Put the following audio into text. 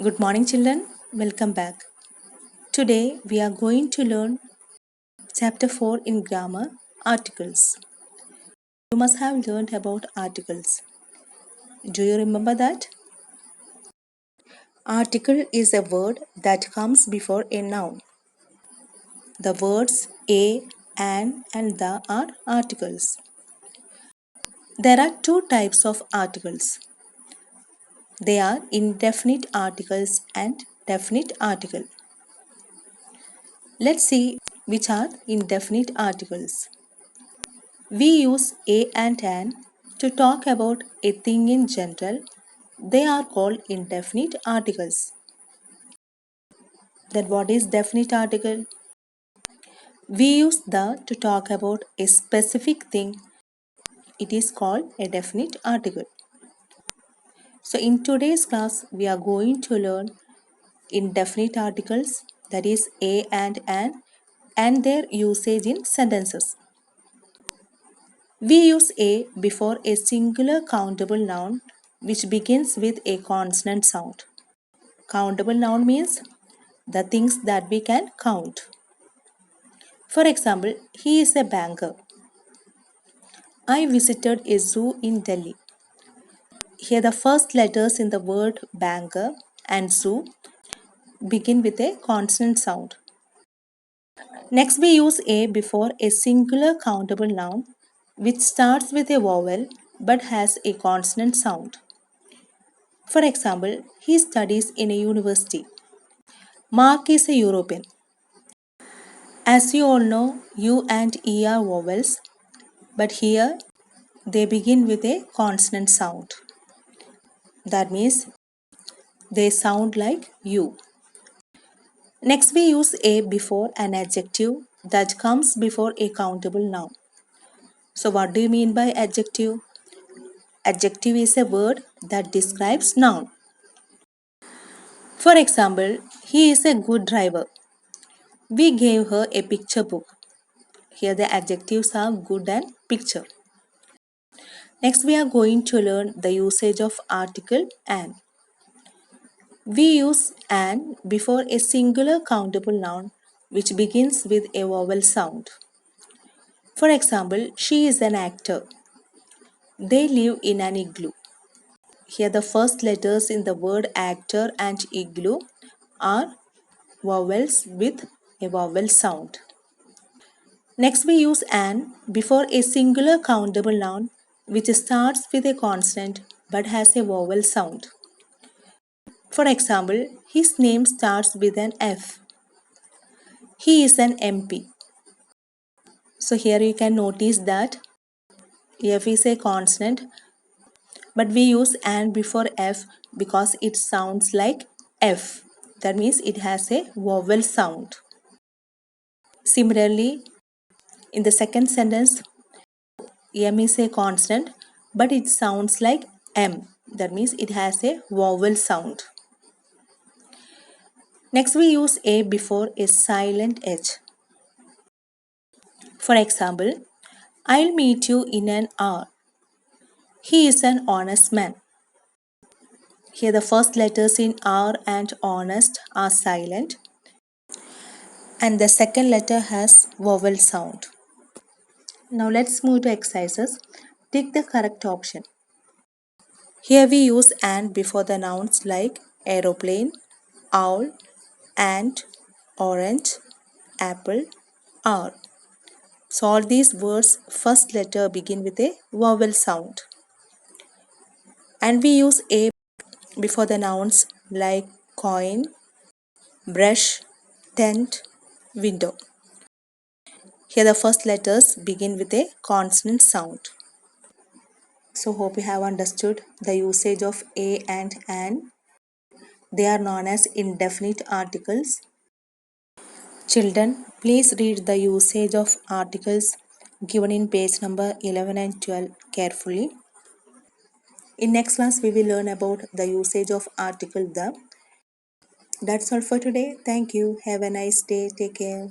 Good morning, children. Welcome back. Today we are going to learn chapter 4 in grammar articles. You must have learned about articles. Do you remember that? Article is a word that comes before a noun. The words a, an, and the are articles. There are two types of articles. They are indefinite articles and definite article. Let's see which are indefinite articles. We use a and an to talk about a thing in general. They are called indefinite articles. Then what is definite article? We use the to talk about a specific thing. It is called a definite article. So in today's class we are going to learn indefinite articles, that is a and an, and their usage in sentences. We use a before a singular countable noun which begins with a consonant sound. Countable noun means the things that we can count. For example, he is a banker. I visited a zoo in Delhi. Here the first letters in the word banker and zoo begin with a consonant sound. Next we use a before a singular countable noun which starts with a vowel but has a consonant sound. For example, he studies in a university. Mark is a European. As you all know, U and E are vowels, but here they begin with a consonant sound. That means they sound like U. Next, we use a before an adjective that comes before a countable noun. So, what do you mean by adjective? Adjective is a word that describes noun. For example, he is a good driver. We gave her a picture book. Here the adjectives are good and picture. Next we are going to learn the usage of article an. We use an before a singular countable noun which begins with a vowel sound. For example, she is an actor. They live in an igloo. Here the first letters in the word actor and igloo are vowels with a vowel sound. Next we use an before a singular countable noun which starts with a consonant but has a vowel sound. For example, his name starts with an F. He is an MP. So here you can notice that F is a consonant, but we use an before F because it sounds like F. That means it has a vowel sound. Similarly, in the second sentence, M is a consonant, but it sounds like M. That means it has a vowel sound. Next, we use a before a silent H. For example, I'll meet you in an hour. He is an honest man. Here the first letters in hour and honest are silent and the second letter has vowel sound. Now let's move to exercises. Tick the correct option. Here we use and before the nouns like aeroplane, owl, ant, orange, apple, hour. So all these words first letter begin with a vowel sound. And we use a before the nouns like coin, brush, tent, window. Here the first letters begin with a consonant sound. So hope you have understood the usage of a and an. They are known as indefinite articles. Children, please read the usage of articles given in page number 11 and 12 carefully. In next class, we will learn about the usage of article the. That's all for today. Thank you. Have a nice day. Take care.